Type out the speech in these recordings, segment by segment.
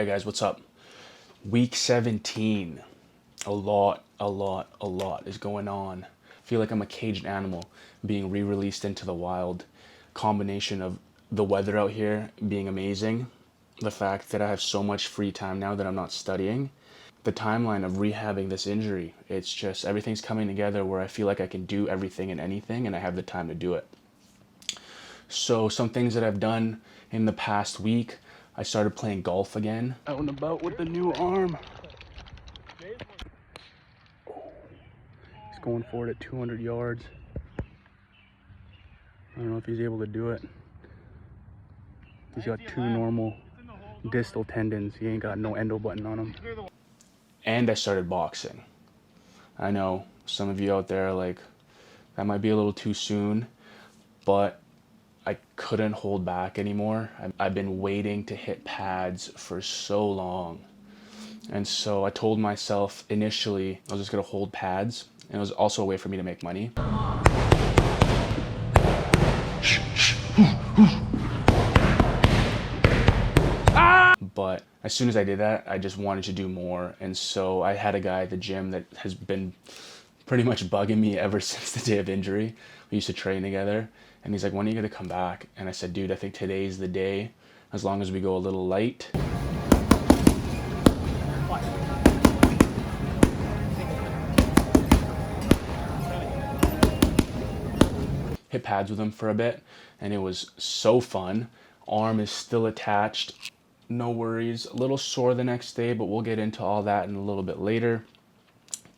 Alright guys, what's up? Week 17. A lot is going on. I feel like I'm a caged animal being re-released into the wild. Combination of the weather out here being amazing, the fact that I have so much free time now that I'm not studying, the timeline of rehabbing this injury. It's just everything's coming together where I feel like I can do everything and anything and I have the time to do it. So some things that I've done in the past week, I started playing golf again. Out and about with the new arm. He's going for it at 200 yards. I don't know if he's able to do it. He's got two normal distal tendons. He ain't got no endo button on him. And I started boxing. I know some of you out there are like, that might be a little too soon, but I couldn't hold back anymore. I've been waiting to hit pads for so long. And so I told myself initially I was just gonna hold pads, and it was also a way for me to make money. But as soon as I did that, I just wanted to do more. And so I had a guy at the gym that has been pretty much bugging me ever since the day of injury. We used to train together. And he's like, when are you gonna come back? And I said, dude, I think today's the day, as long as we go a little light. Hit pads with him for a bit, and it was so fun. Arm is still attached, no worries. A little sore the next day, but we'll get into all that in a little bit later.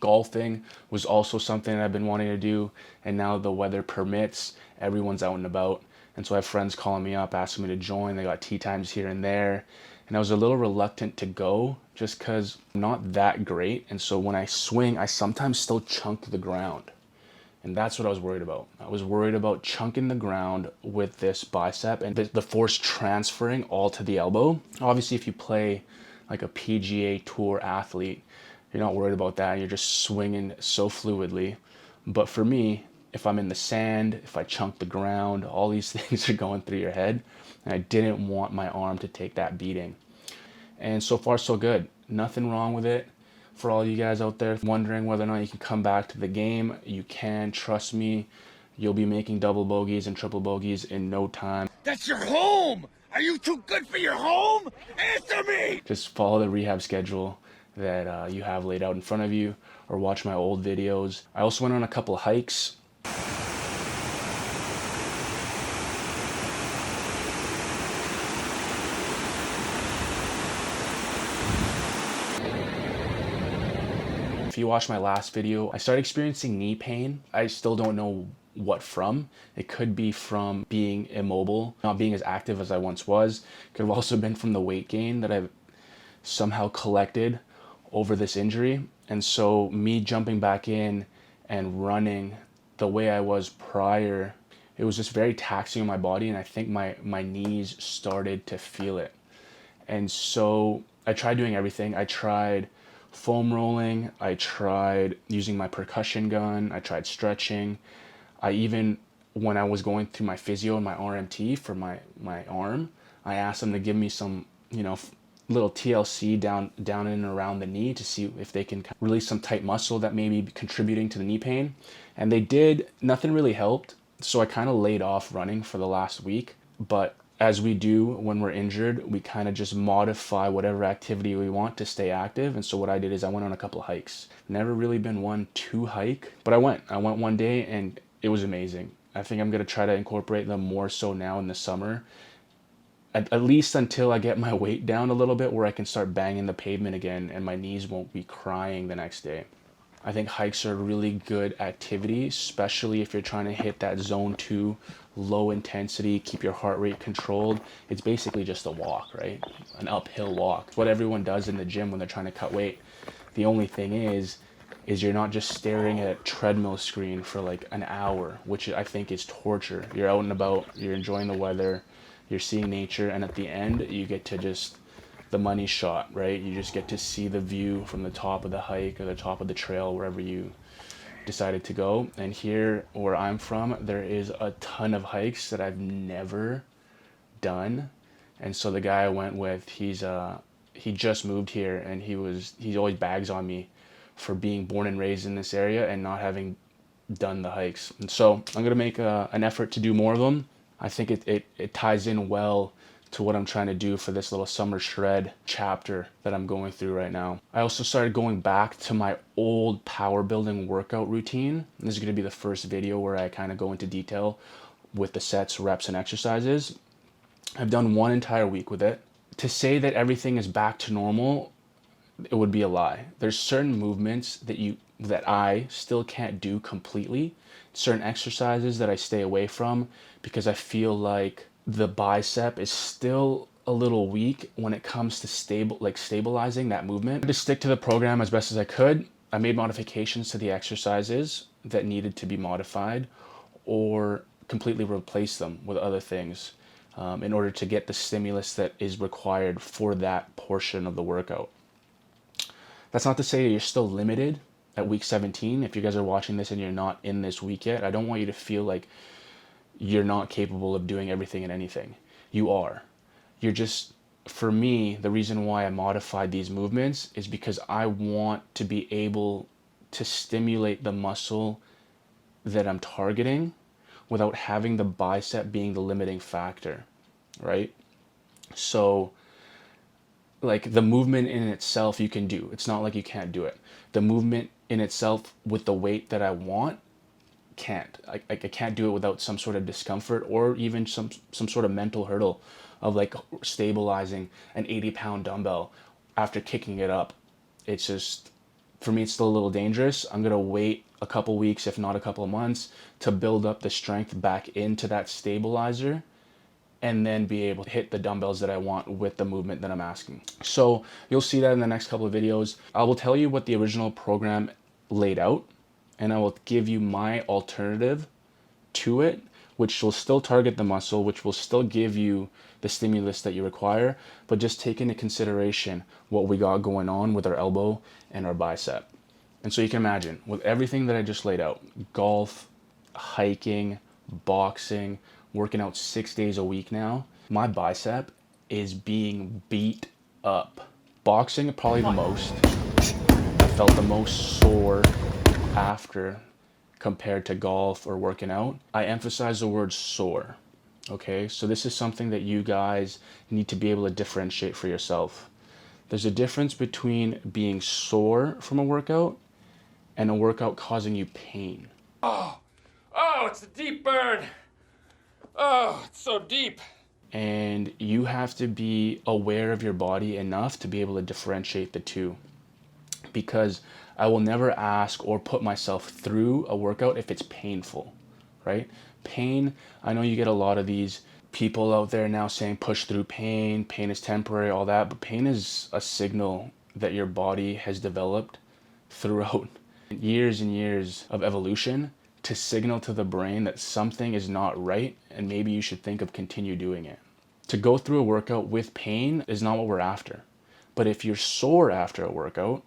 Golfing was also something I've been wanting to do, and now the weather permits, everyone's out and about. And so I have friends calling me up, asking me to join. They got tee times here and there. And I was a little reluctant to go just because I'm not that great. And so when I swing, I sometimes still chunk the ground. And that's what I was worried about. I was worried about chunking the ground with this bicep and the force transferring all to the elbow. Obviously, if you play like a PGA Tour athlete, you're not worried about that. You're just swinging so fluidly. But for me, if I'm in the sand, if I chunk the ground, all these things are going through your head. And I didn't want my arm to take that beating. And so far, so good. Nothing wrong with it. For all you guys out there wondering whether or not you can come back to the game, you can. Trust me, you'll be making double bogeys and triple bogeys in no time. That's your home! Are you too good for your home? Answer me! Just follow the rehab schedule that you have laid out in front of you, or watch my old videos. I also went on a couple hikes. If you watched my last video, I started experiencing knee pain. I still don't know what from. It could be from being immobile, not being as active as I once was. It could have also been from the weight gain that I've somehow collected over this injury. And so me jumping back in and running the way I was prior, it was just very taxing on my body, and I think my knees started to feel it. And so I tried doing everything. I tried foam rolling, I tried using my percussion gun, I tried stretching. I even, when I was going through my physio and my RMT for my arm, I asked them to give me some, little TLC down in and around the knee to see if they can release some tight muscle that may be contributing to the knee pain. And they did. Nothing really helped. So I kind of laid off running for the last week. But as we do when we're injured, we kind of just modify whatever activity we want to stay active. And so what I did is I went on a couple of hikes. Never really been one to hike, but I went one day and it was amazing. I think I'm going to try to incorporate them more so now in the summer, at least until I get my weight down a little bit where I can start banging the pavement again and my knees won't be crying the next day. I think hikes are a really good activity, especially if you're trying to hit that zone 2, low intensity, keep your heart rate controlled. It's basically just a walk, right? An uphill walk. It's what everyone does in the gym when they're trying to cut weight. The only thing is you're not just staring at a treadmill screen for like an hour, which I think is torture. You're out and about, you're enjoying the weather, you're seeing nature, and at the end, you get to just the money shot, right? You just get to see the view from the top of the hike or the top of the trail, wherever you decided to go. And here where I'm from, there is a ton of hikes that I've never done. And so the guy I went with, he's he just moved here, and he always bags on me for being born and raised in this area and not having done the hikes. And so I'm gonna make an effort to do more of them. I think it ties in well to what I'm trying to do for this little summer shred chapter that I'm going through right now. I also started going back to my old power building workout routine. This is going to be the first video where I kind of go into detail with the sets, reps, and exercises. I've done one entire week with it. To say that everything is back to normal, it would be a lie. There's certain movements that I still can't do completely. Certain exercises that I stay away from because I feel like the bicep is still a little weak when it comes to stabilizing that movement. To stick to the program as best as I could, I made modifications to the exercises that needed to be modified, or completely replace them with other things in order to get the stimulus that is required for that portion of the workout. That's not to say you're still limited at week 17. If you guys are watching this and you're not in this week yet, I don't want you to feel like you're not capable of doing everything and anything. You are. You're just, for me, the reason why I modified these movements is because I want to be able to stimulate the muscle that I'm targeting without having the bicep being the limiting factor, right? So, like, the movement in itself you can do. It's not like you can't do it. The movement in itself with the weight that I want, can't. I can't do it without some sort of discomfort or even some sort of mental hurdle of like stabilizing an 80-pound dumbbell after kicking it up. It's just, for me, it's still a little dangerous. I'm gonna wait a couple weeks, if not a couple of months, to build up the strength back into that stabilizer and then be able to hit the dumbbells that I want with the movement that I'm asking. So you'll see that in the next couple of videos. I will tell you what the original program laid out, and I will give you my alternative to it, which will still target the muscle, which will still give you the stimulus that you require, but just take into consideration what we got going on with our elbow and our bicep. And so you can imagine, with everything that I just laid out, golf, hiking, boxing, working out 6 days a week now, my bicep is being beat up. Boxing, probably the most. I felt the most sore after compared to golf or working out. I emphasize the word sore. Okay, so this is something that you guys need to be able to differentiate for yourself. There's a difference between being sore from a workout and a workout causing you pain. Oh, it's a deep burn. Oh, it's so deep. And you have to be aware of your body enough to be able to differentiate the two. Because I will never ask or put myself through a workout if it's painful, right? Pain, I know you get a lot of these people out there now saying push through pain, pain is temporary, all that, but pain is a signal that your body has developed throughout years and years of evolution to signal to the brain that something is not right and maybe you should think of continue doing it. To go through a workout with pain is not what we're after. But if you're sore after a workout,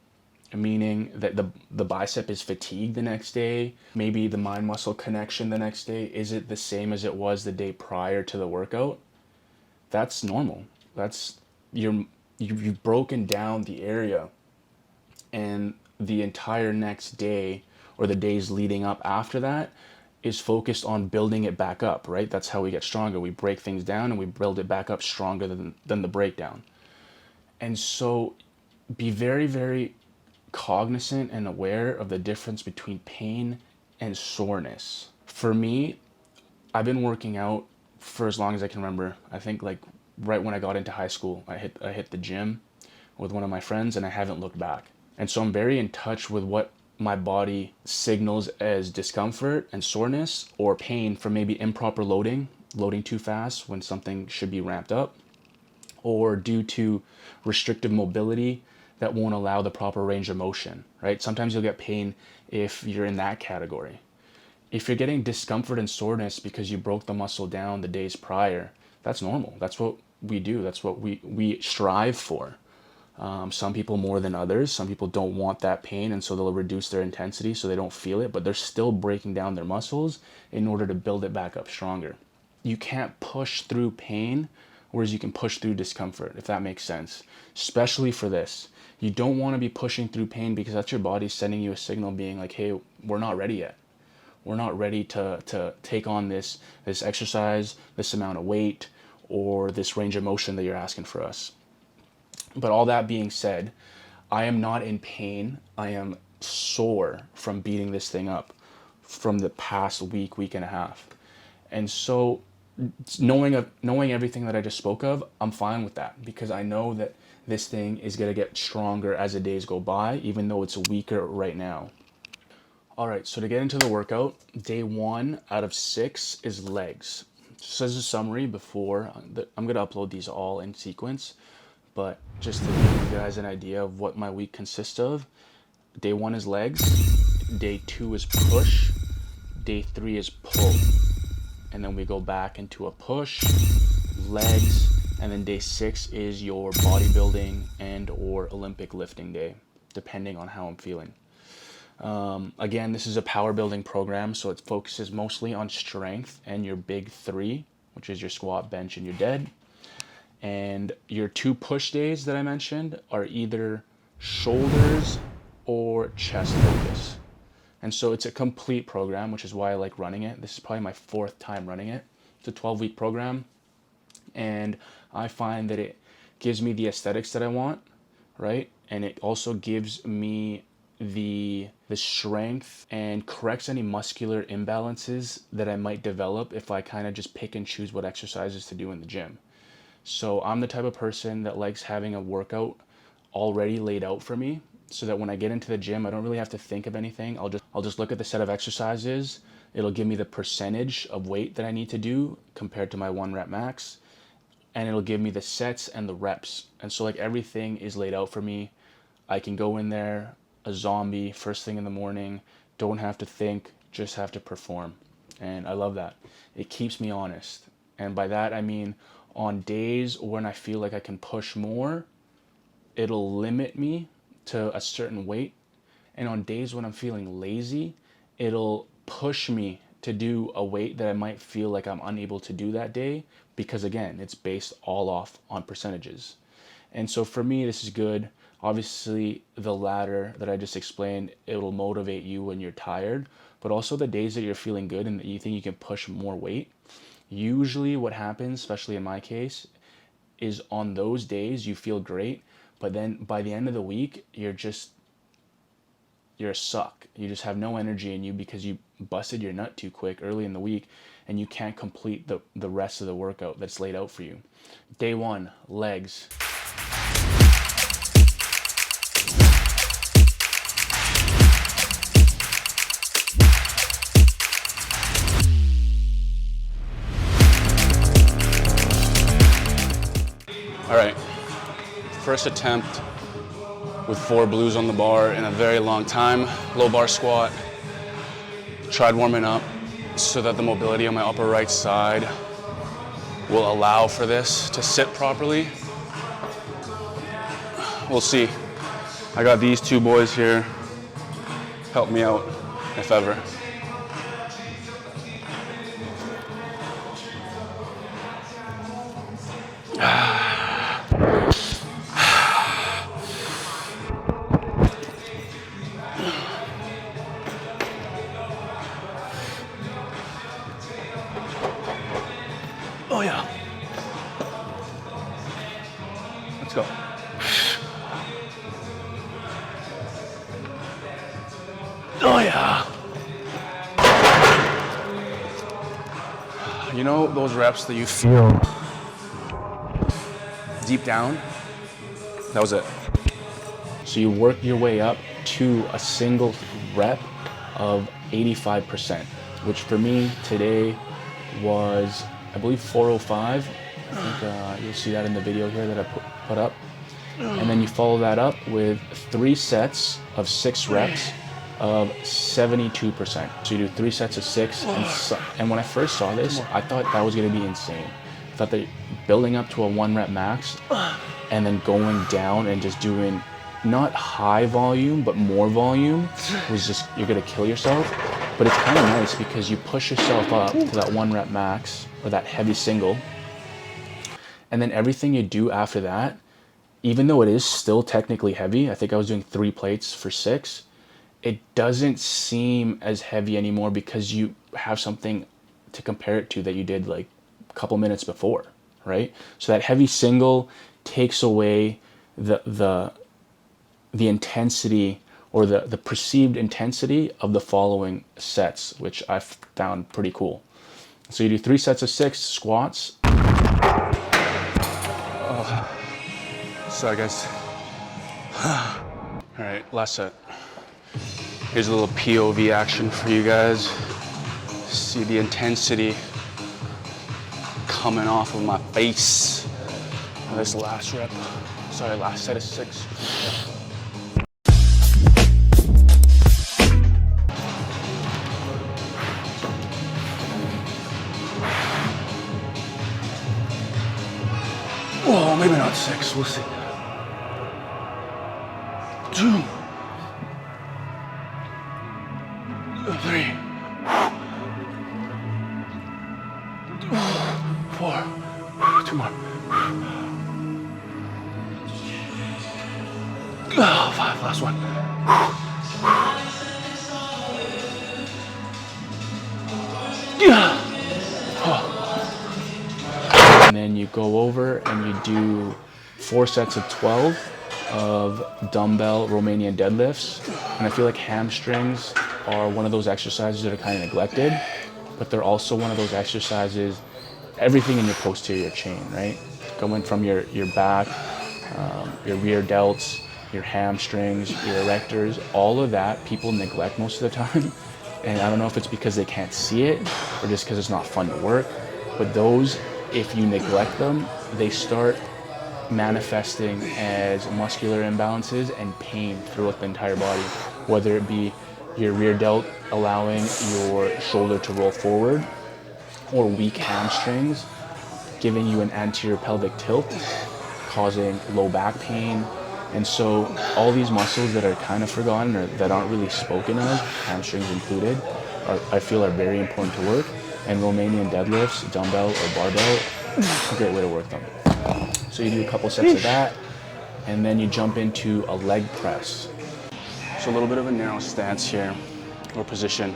meaning that the bicep is fatigued the next day, maybe the mind muscle connection the next day isn't the same as it was the day prior to the workout, that's normal. That's you've broken down the area, and the entire next day or the days leading up after that is focused on building it back up, right? That's how we get stronger. We break things down and we build it back up stronger than the breakdown. And so be very, very cognizant and aware of the difference between pain and soreness. For me, I've been working out for as long as I can remember. I think like right when I got into high school, I hit the gym with one of my friends and I haven't looked back. And so I'm very in touch with what my body signals as discomfort and soreness or pain from maybe improper loading too fast when something should be ramped up, or due to restrictive mobility that won't allow the proper range of motion, right? Sometimes you'll get pain if you're in that category. If you're getting discomfort and soreness because you broke the muscle down the days prior, that's normal. That's what we do. That's what we strive for. Some people more than others. Some people don't want that pain, and so they'll reduce their intensity so they don't feel it, but they're still breaking down their muscles in order to build it back up stronger. You can't push through pain whereas you can push through discomfort, if that makes sense. Especially for this. You don't want to be pushing through pain because that's your body sending you a signal being like, hey, we're not ready yet. We're not ready to take on this exercise, this amount of weight, or this range of motion that you're asking for us. But all that being said, I am not in pain. I am sore from beating this thing up from the past week and a half. And so knowing everything that I just spoke of, I'm fine with that because I know that this thing is going to get stronger as the days go by, even though it's weaker right now. All right, so to get into the workout, day 1 out of 6 is legs. Just as a summary before, I'm going to upload these all in sequence, but just to give you guys an idea of what my week consists of, day 1 is legs, day 2 is push, day 3 is pull, and then we go back into a push, legs, and then day 6 is your bodybuilding and or Olympic lifting day, depending on how I'm feeling. Again, this is a power building program, so it focuses mostly on strength and your big 3, which is your squat, bench, and your dead. And your 2 push days that I mentioned are either shoulders or chest focus. And so it's a complete program, which is why I like running it. This is probably my 4th time running it. It's a 12-week program. And I find that it gives me the aesthetics that I want, right? And it also gives me the strength and corrects any muscular imbalances that I might develop if I kind of just pick and choose what exercises to do in the gym. So I'm the type of person that likes having a workout already laid out for me so that when I get into the gym, I don't really have to think of anything. I'll just look at the set of exercises. It'll give me the percentage of weight that I need to do compared to my 1 rep max. And it'll give me the sets and the reps. And so like everything is laid out for me. I can go in there a zombie first thing in the morning, don't have to think, just have to perform. And I love that. It keeps me honest. And by that I mean on days when I feel like I can push more, it'll limit me to a certain weight. And on days when I'm feeling lazy, it'll push me to do a weight that I might feel like I'm unable to do that day because again, it's based all off on percentages. And so for me, this is good. Obviously, the latter that I just explained, it'll motivate you when you're tired, but also the days that you're feeling good and that you think you can push more weight. Usually what happens, especially in my case, is on those days you feel great, but then by the end of the week, you're a suck. You just have no energy in you because you busted your nut too quick early in the week and you can't complete the rest of the workout that's laid out for you. Day 1, legs. All right, first attempt with 4 blues on the bar in a very long time, low bar squat. Tried warming up so that the mobility on my upper right side will allow for this to sit properly. We'll see. I got these 2 boys here, help me out if ever. Oh yeah. Let's go. Oh yeah. You know those reps that you feel deep down? That was it. So you work your way up to a single rep of 85%, which for me today was, I believe, 405. I think you'll see that in the video here that I put up. And then you follow that up with 3 sets of 6 reps of 72%. So you do 3 sets of 6. And when I first saw this, I thought that was going to be insane. I thought that building up to a 1 rep max and then going down and just doing not high volume, but more volume was just, you're going to kill yourself. But it's kind of nice because you push yourself up to that 1 rep max or that heavy single. And then everything you do after that, even though it is still technically heavy, I think I was doing 3 plates for 6, it doesn't seem as heavy anymore because you have something to compare it to that you did like a couple minutes before, right? So that heavy single takes away the intensity, or the perceived intensity of the following sets, which I found pretty cool. So you do 3 sets of 6 squats. Sorry guys. All right, last set. Here's a little POV action for you guys. See the intensity coming off of my face. This last rep. Sorry, last set of 6. Whoa, maybe not 6, we'll see. 2, 3, 4, 2 more. 5, last one. And then you go over and you do 4 sets of 12 of dumbbell Romanian deadlifts. And I feel like hamstrings are one of those exercises that are kind of neglected, but they're also one of those exercises, everything in your posterior chain, right? Going from your back, your rear delts, your hamstrings, your erectors, all of that people neglect most of the time. And I don't know if it's because they can't see it or just because it's not fun to work, but those, if you neglect them, they start manifesting as muscular imbalances and pain throughout the entire body, whether it be your rear delt allowing your shoulder to roll forward, or weak hamstrings giving you an anterior pelvic tilt, causing low back pain. And so all these muscles that are kind of forgotten or that aren't really spoken of, hamstrings included, I feel are very important to work. And Romanian deadlifts, dumbbell or barbell, a great way to work them. So you do a couple sets of that, and then you jump into a leg press. So a little bit of a narrow stance here, or position,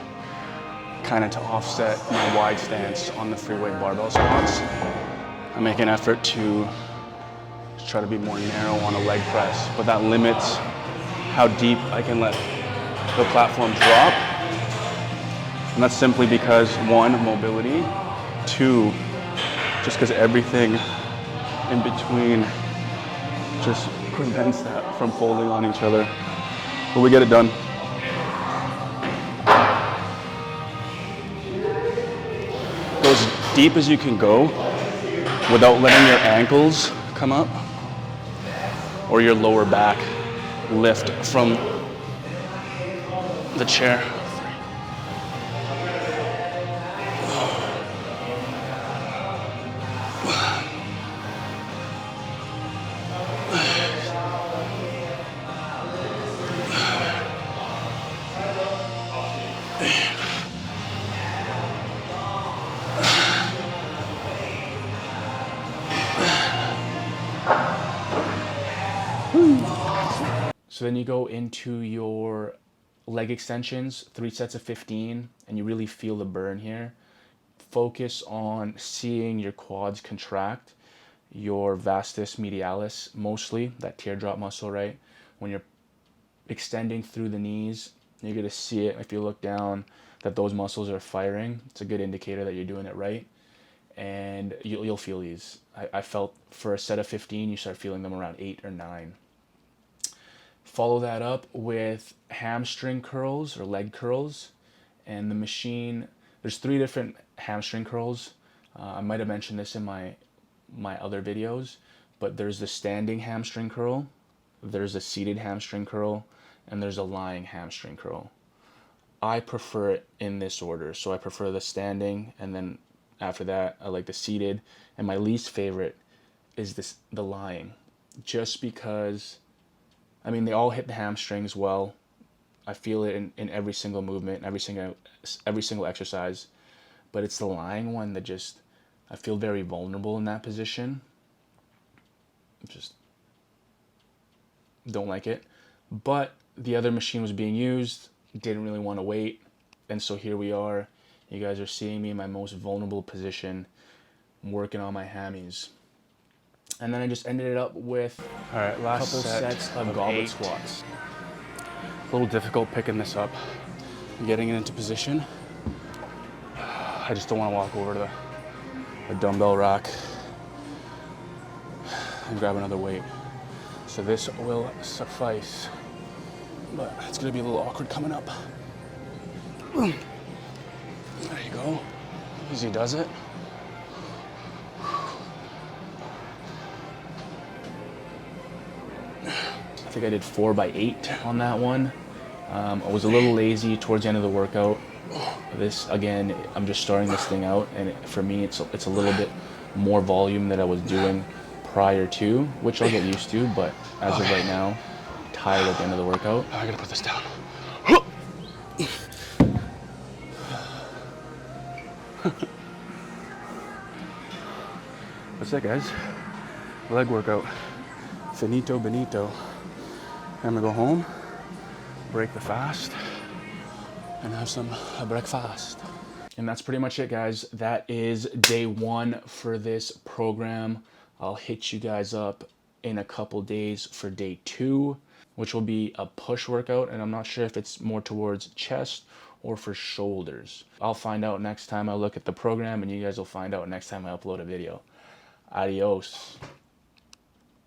kind of to offset my wide stance on the free weight barbell squats. I make an effort to try to be more narrow on a leg press, but that limits how deep I can let the platform drop. And that's simply because 1, mobility, 2, just because everything in between just prevents that from folding on each other. But we get it done. Go as deep as you can go without letting your ankles come up or your lower back lift from the chair. So then you go into your leg extensions, 3 sets of 15, and you really feel the burn here. Focus on seeing your quads contract, your vastus medialis, mostly that teardrop muscle, right? When you're extending through the knees, you're gonna see it if you look down that those muscles are firing. It's a good indicator that you're doing it right. And you'll feel these. I felt for a set of 15, you start feeling them around 8 or 9. Follow that up with hamstring curls or leg curls. And the machine, there's 3 different hamstring curls. I might have mentioned this in my other videos, but there's the standing hamstring curl, there's a seated hamstring curl, and there's a lying hamstring curl. I prefer it in this order. So I prefer the standing, and then after that, I like the seated. And my least favorite is the lying, just because, I mean, they all hit the hamstrings well. I feel it in every single movement, every single exercise. But it's the lying one that just, I feel very vulnerable in that position. Just don't like it. But the other machine was being used, didn't really want to wait, and so here we are. You guys are seeing me in my most vulnerable position, working on my hammies. And then I just ended it up with a couple sets of goblet squats. A little difficult picking this up, getting it into position. I just don't want to walk over to the dumbbell rack and grab another weight. So this will suffice, but it's gonna be a little awkward coming up. There you go, easy does it. I think I did 4 by 8 on that one. I was a little lazy towards the end of the workout. This, again, I'm just starting this thing out, and for me, it's a little bit more volume that I was doing prior to, which I'll get used to, but as of right now, tired at the end of the workout. I gotta put this down. That's it, guys. Leg workout. Finito Benito. I'm gonna go home, break the fast, and have some breakfast. And that's pretty much it, guys. That is day 1 for this program. I'll hit you guys up in a couple days for day 2, which will be a push workout, and I'm not sure if it's more towards chest or for shoulders. I'll find out next time I look at the program, and you guys will find out next time I upload a video. Adios.